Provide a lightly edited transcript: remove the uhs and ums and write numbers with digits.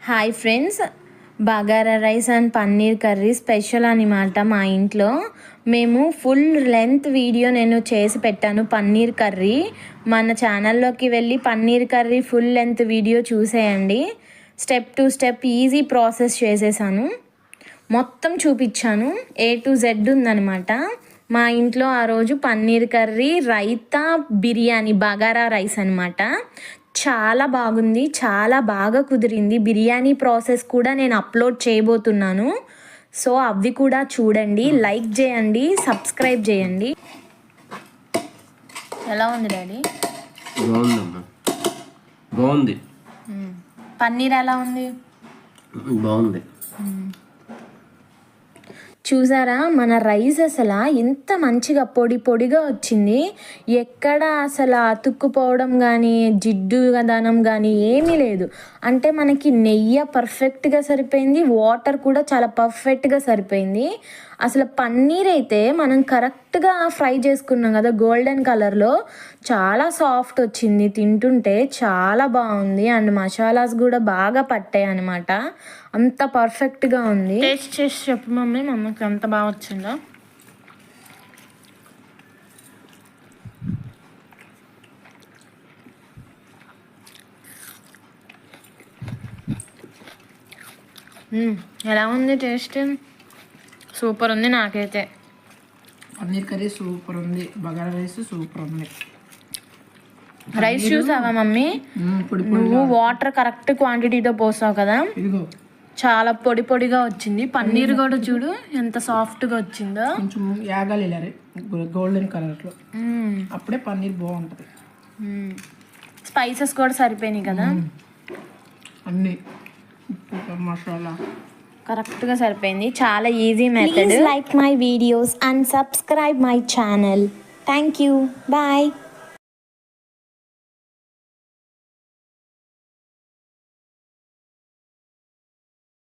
Hi friends, bagara rice and paneer curry special అనమాట. మా ఇంట్లో మేము ఫుల్ లెంత్ వీడియో నేను చేసి పెట్టాను. పన్నీర్ కర్రీ మన ఛానల్లోకి వెళ్ళి paneer curry full length video చూసేయండి. Step to step easy process చేసేసాను, మొత్తం చూపించాను. A to Z ఉందనమాట. మా ఇంట్లో ఆ రోజు పన్నీర్ కర్రీ, రైతా, బిర్యానీ, బగారా రైస్ అనమాట. చాలా బాగుంది, చాలా బాగా కుదిరింది. బిర్యానీ ప్రాసెస్ కూడా నేను అప్లోడ్ చేయబోతున్నాను. సో అవి కూడా చూడండి, లైక్ చేయండి, సబ్స్క్రైబ్ చేయండి. ఎలా ఉంది డాడీ? బాగుందమ్మా, బాగుంది. పన్నీర్ ఎలా ఉంది? బాగుంది. చూసారా మన రైస్ అసలు ఎంత మంచిగా పొడి పొడిగా వచ్చింది. ఎక్కడ అసలు అతుక్కుపోవడం కానీ జిడ్డుదనం కానీ ఏమీ లేదు. అంటే మనకి నెయ్యి పర్ఫెక్ట్గా సరిపోయింది, వాటర్ కూడా చాలా పర్ఫెక్ట్గా సరిపోయింది. అసలు పన్నీర్ అయితే మనం కరెక్ట్గా ఫ్రై చేసుకున్నాం కదా, గోల్డెన్ కలర్లో చాలా సాఫ్ట్ వచ్చింది. తింటుంటే చాలా బాగుంది. అండ్ మసాలాస్ కూడా బాగా పట్టాయి అనమాట. అంత పర్ఫెక్ట్గా ఉంది. టేస్ట్ చేసి చెప్పు మమ్మీ, మమ్మీకి ఎంత బాగా వచ్చిందో. ఎలా ఉంది టేస్ట్? సూపర్ ఉంది. నాకైతే పన్నీర్ కర్రీ సూపర్ ఉంది, బగారా రైస్ సూపర్ ఉంది. రైస్ చూసావా మమ్మీ? నువ్వు వాటర్ కరెక్ట్ క్వాంటిటీతో పోసావు కదా, ఇదిగో చాలా పొడి పొడిగా వచ్చింది. పన్నీర్ కూడా చూడు ఎంత సాఫ్ట్గా వచ్చిందో. కొంచెం యాగాలి గోల్డెన్ కలర్లో, అప్పుడే పన్నీర్ బాగుంటుంది. స్పైసెస్ కూడా సరిపోయినాయి కదా, అన్నీ ఉప్పు మసాలా కరెక్ట్గా సరిపోయింది. చాలా easy method. Like my videos and subscribe my channel. Thank you. Bye.